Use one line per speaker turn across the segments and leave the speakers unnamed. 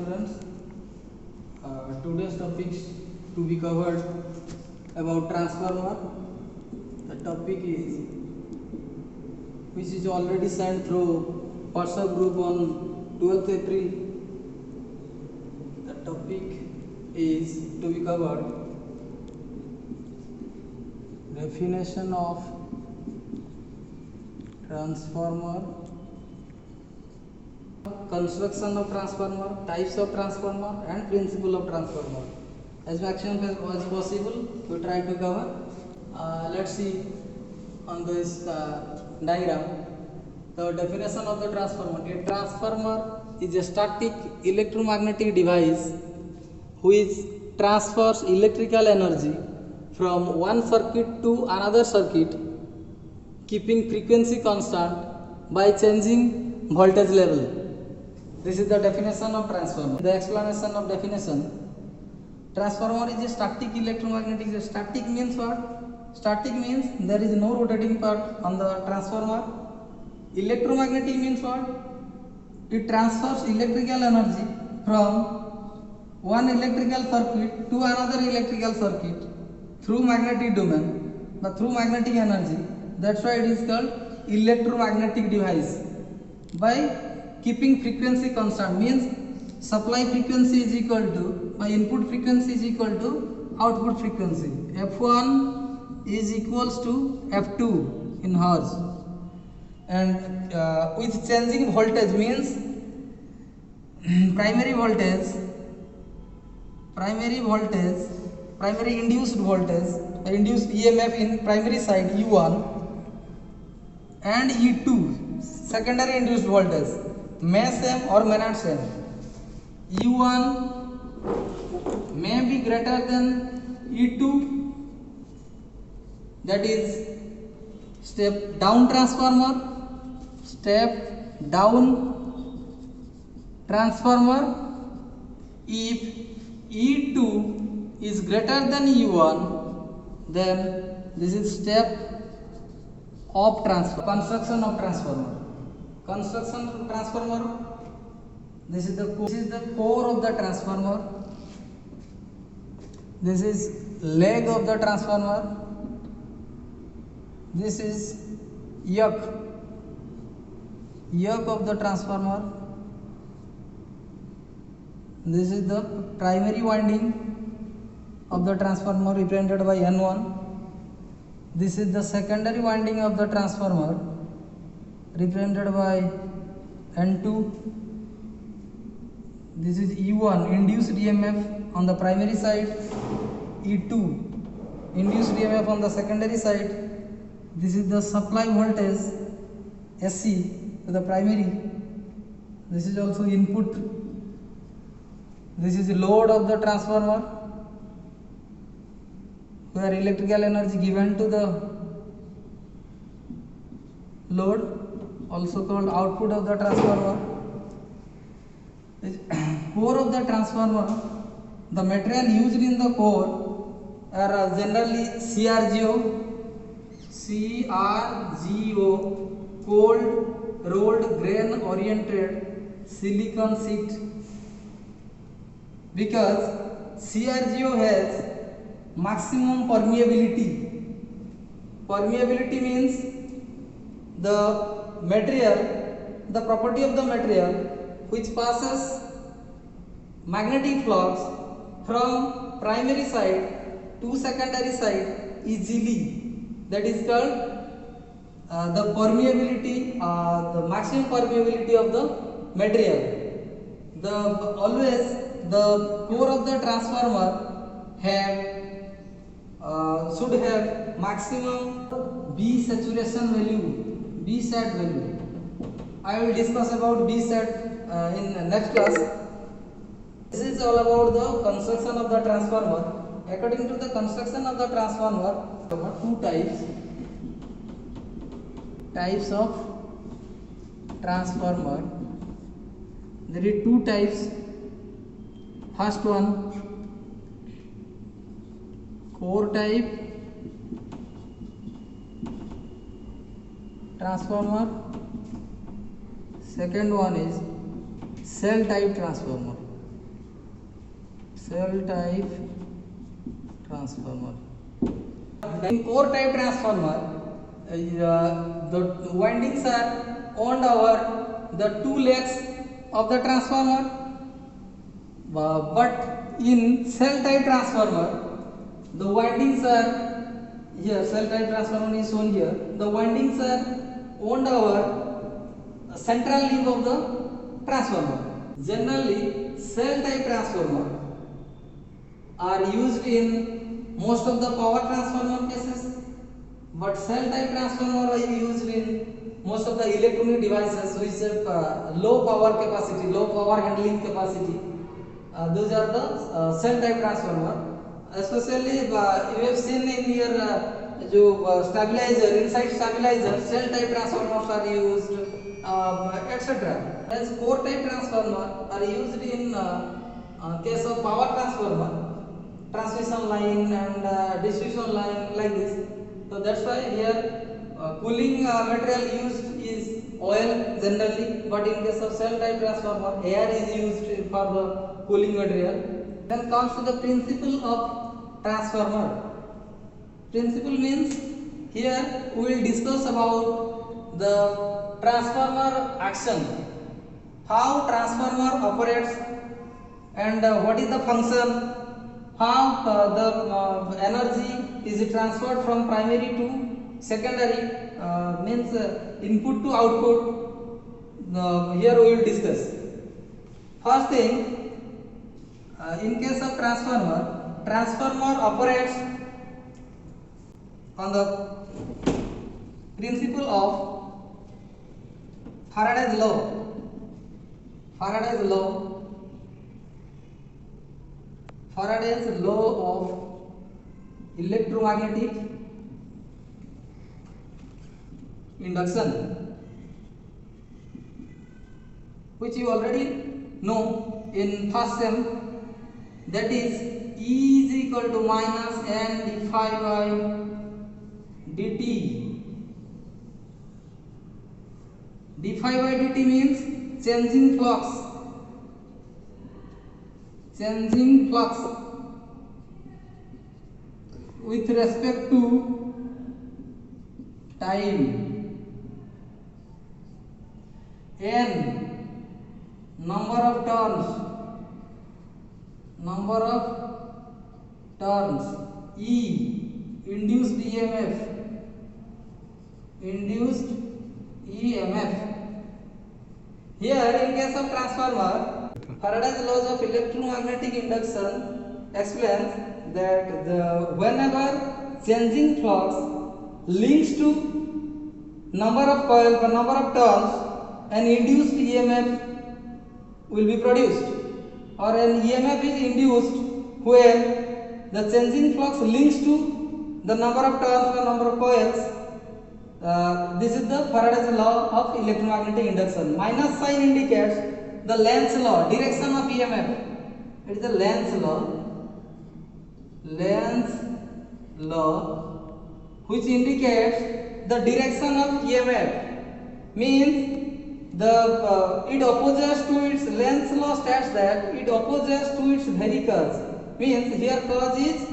students. Today's topics to be covered about transformer. The topic is which is already sent through WhatsApp group on 12th April. The topic is to be covered definition of transformer, construction of transformer, types of transformer and principle of transformer. As maximum as possible we try to cover. Let's see on this diagram the definition of the transformer. A transformer is a static electromagnetic device which transfers electrical energy from one circuit to another circuit, keeping frequency constant by changing voltage level. This is the definition of transformer. The explanation of definition: transformer is a static electromagnetic. Static means what? Static means there is no rotating part on the transformer. Electromagnetic means what? It transfers electrical energy from one electrical circuit to another electrical circuit through magnetic domain, but through magnetic energy. That's why it is called electromagnetic device. By keeping frequency constant means supply frequency is equal to, my input frequency is equal to output frequency. F1 is equals to F2 in hertz, and with changing voltage means primary induced voltage, induced EMF in primary side E1 and E2 secondary induced voltage may same or may not same. E1 may be greater than E2, that is step down transformer, If E2 is greater than E1, then this is step of transfer. Construction of transformer. Construction of transformer. This is the core of the transformer. This is leg of the transformer. This is yoke of the transformer. This is the primary winding of the transformer represented by N1. This is the secondary winding of the transformer represented by N2. This is E1 induced EMF on the primary side, E2 induced EMF on the secondary side. This is the supply voltage SC to the primary. This is also input. This is the load of the transformer, where electrical energy given to the load, also called output of the transformer. Core of the transformer, the material used in the core are generally CRGO, cold rolled grain oriented silicon sheet, because CRGO has maximum permeability. Permeability means the material, the property of the material which passes magnetic flux from primary side to secondary side easily. That is called the permeability, the maximum permeability of the material. Always the core of the transformer should have maximum B saturation value, B sat value. I will discuss about B sat in next class. This is all about the construction of the transformer. According to the construction of the transformer, there are two types of transformer. There are two types. First one, core type transformer. Second one is cell type transformer. cell type transformer. In core type transformer, the windings are owned over the two legs of the transformer, but in cell type transformer, the windings are here. Cell type transformer is shown here. The windings are owned over the central limb of the transformer. Generally, cell type transformer are used in most of the power transformer cases, but cell type transformer are used in most of the electronic devices which have low power capacity, low power handling capacity. Those are the cell type transformer. Especially you have seen in here stabilizer, inside stabilizer, cell type transformers are used, etc. As core type transformer are used in case of power transformer, transmission line and distribution line, like this. So that's why here cooling material used is oil generally, but in case of cell type transformer, air is used for the cooling material. Then comes to the principle of transformer. Principle means here we will discuss about the transformer action, how transformer operates and what is the function, how the energy is transferred from primary to secondary, means input to output. Here we will discuss. First thing, in case of transformer operates on the principle of Faraday's law. Faraday's law of electromagnetic induction, which you already know in first sem, that is E is equal to minus n d phi by dt. d phi by dt means changing flux with respect to time. N number of turns, E induced EMF. Here in case of transformer, Faraday's laws of electromagnetic induction explains that whenever changing flux links to number of coils or number of turns, an induced EMF will be produced, or an EMF is induced when the changing flux links to the number of turns or number of coils. This is the Faraday's law of electromagnetic induction. Minus sign indicates the Lenz's law, direction of EMF. It is the Lenz's law, which indicates the direction of EMF. Means it opposes to its Lenz's law states that it opposes to its very cause. Means here cause is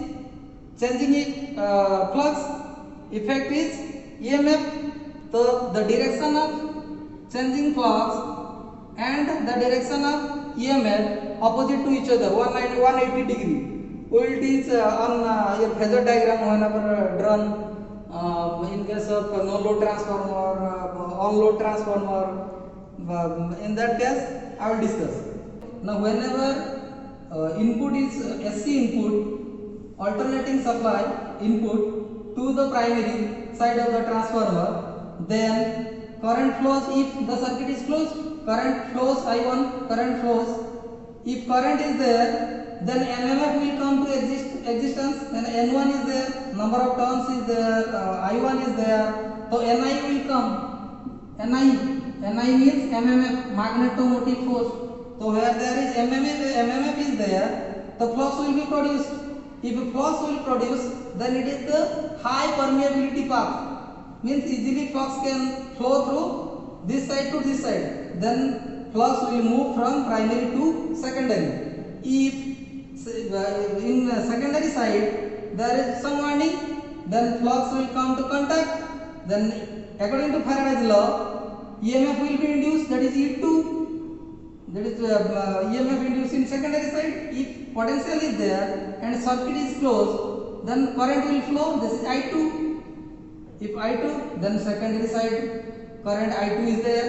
changing flux, effect is EMF. So the direction of changing flux and the direction of EMF opposite to each other, 180 degree. We will teach on your phasor diagram whenever drawn in case of no load transformer, on load transformer. In that case I will discuss. Now whenever input is SC input, alternating supply input to the primary side of the transformer, then current flows. If the circuit is closed, current flows I1, current flows. If current is there, then MMF will come to existence, and N1 is there, number of turns is there, I1 is there, so NI will come. NI means MMF, magnetomotive force. So where there is MMF is there, the flux will be produced. If a flux will produce, then it is the high permeability path. Means easily flux can flow through this side to this side. Then flux will move from primary to secondary. If in secondary side there is some winding, then flux will come to contact, then according to Faraday's law EMF will be induced, that is E2, that is EMF induced in secondary side. If potential is there and circuit is closed, then current will flow, this is I2. If I2, then secondary side current I2 is there,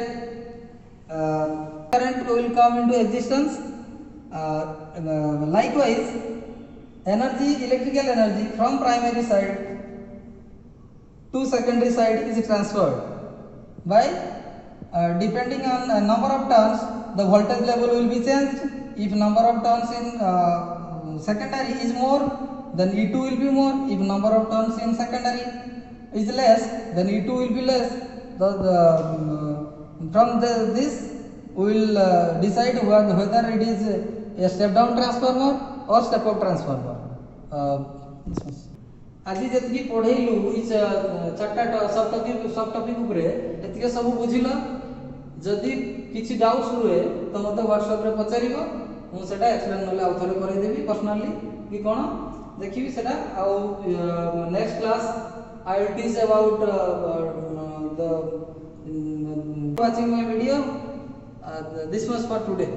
current will come into existence. Likewise, energy, electrical energy from primary side to secondary side is transferred by depending on number of turns, the voltage level will be changed. If number of turns in secondary is more, then E2 will be more. If number of turns in secondary is less, then E2 will be less. From this we will decide whether it is a step down transformer or step up transformer. आज जी पढ़ेलु चार्टा सब topic उपरे एतिके सब बुझिल, जदि किछि doubts हुए तो मते WhatsApp रे पचारिबो, मु सेटा एक्सप्लेन नले आउ थरे करै देबी पर्सनली कि कोन देखिबी सेटा। आउ next class I will teach about the watching my video, this much for today.